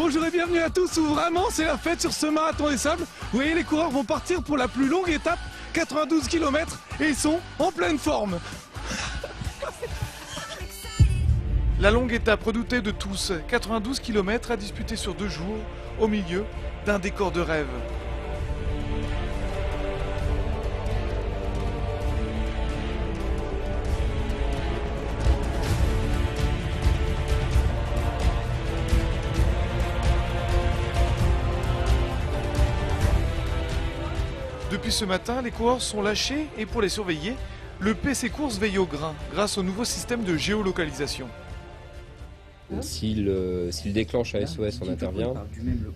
Bonjour et bienvenue à tous, où vraiment c'est la fête sur ce marathon des sables. Vous voyez, les coureurs vont partir pour la plus longue étape, 92 km, et ils sont en pleine forme. La longue étape redoutée de tous, 92 km à disputer sur 2 jours, au milieu d'un décor de rêve. Depuis ce matin, les coureurs sont lâchés et pour les surveiller, le PC Course veille au grain grâce au nouveau système de géolocalisation. S'ils déclenchent un SOS, on intervient.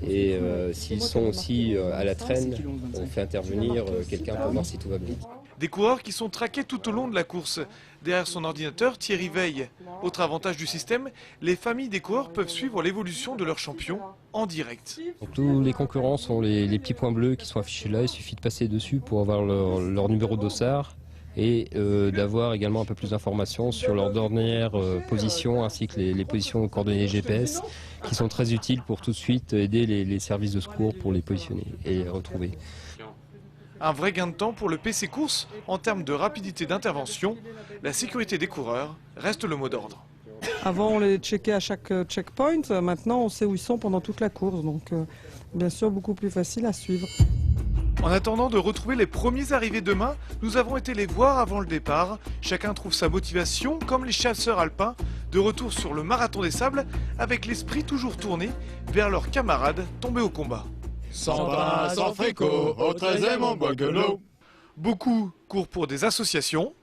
Et s'ils sont aussi à la traîne, on fait intervenir quelqu'un pour voir si tout va bien. Des coureurs qui sont traqués tout au long de la course. Derrière son ordinateur, Thierry veille. Autre avantage du système, les familles des coureurs peuvent suivre l'évolution de leurs champions en direct. Donc, tous les concurrents sont les petits points bleus qui sont affichés là. Il suffit de passer dessus pour avoir leur numéro de dossard et d'avoir également un peu plus d'informations sur leur dernière position ainsi que les positions coordonnées GPS qui sont très utiles pour tout de suite aider les services de secours pour les positionner et les retrouver. Un vrai gain de temps pour le PC Course en termes de rapidité d'intervention. La sécurité des coureurs reste le mot d'ordre. Avant, on les checkait à chaque checkpoint. Maintenant, on sait où ils sont pendant toute la course. Donc, bien sûr, beaucoup plus facile à suivre. En attendant de retrouver les premiers arrivés demain, nous avons été les voir avant le départ. Chacun trouve sa motivation, comme les chasseurs alpins, de retour sur le marathon des sables, avec l'esprit toujours tourné vers leurs camarades tombés au combat. Sans bras, sans fricot, au 13e on boit que l'eau. Beaucoup courent pour des associations.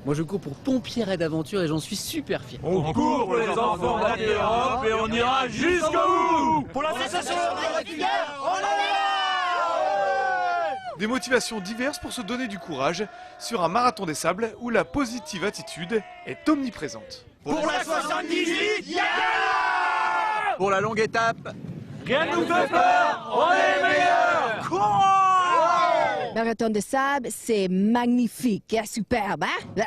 Moi je cours pour Pompiers Raid Aventure et j'en suis super fier. On court pour les enfants de l'Europe et on ira jusqu'au bout. Pour l'association des on Des motivations diverses pour se donner du courage sur un marathon des sables où la positive attitude est omniprésente. Pour la 78, yeah! Pour la longue étape, Rien ne nous fait peur, on est les meilleurs. Courons! Marathon de sable, c'est magnifique, superbe, hein? Ce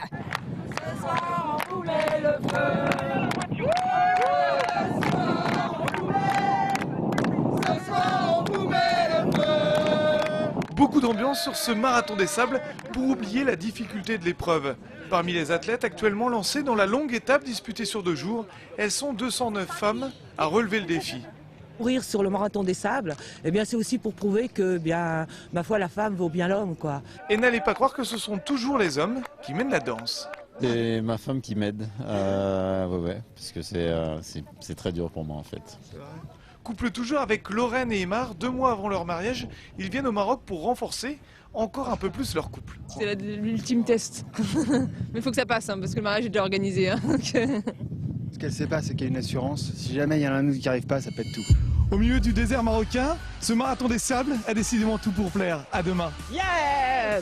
soir on voulait le feu. Ce soir on voulait le feu. Beaucoup d'ambiance sur ce marathon des sables pour oublier la difficulté de l'épreuve. Parmi les athlètes actuellement lancés dans la longue étape disputée sur 2 jours, elles sont 209 femmes à relever le défi. Courir sur le marathon des sables, eh bien c'est aussi pour prouver que, bien, ma foi, la femme vaut bien l'homme, quoi. Et n'allez pas croire que ce sont toujours les hommes qui mènent la danse. C'est ma femme qui m'aide, ouais, parce que c'est très dur pour moi en fait. Couple toujours avec Lorraine et Aymar, 2 mois avant leur mariage, ils viennent au Maroc pour renforcer encore un peu plus leur couple. C'est l'ultime test. Mais il faut que ça passe, hein, parce que le mariage est déjà organisé. Hein, Ce qu'elle sait pas, c'est qu'il y a une assurance. Si jamais il y en a un autre qui arrive pas, ça pète tout. Au milieu du désert marocain, ce marathon des sables a décidément tout pour plaire. À demain. Yeah!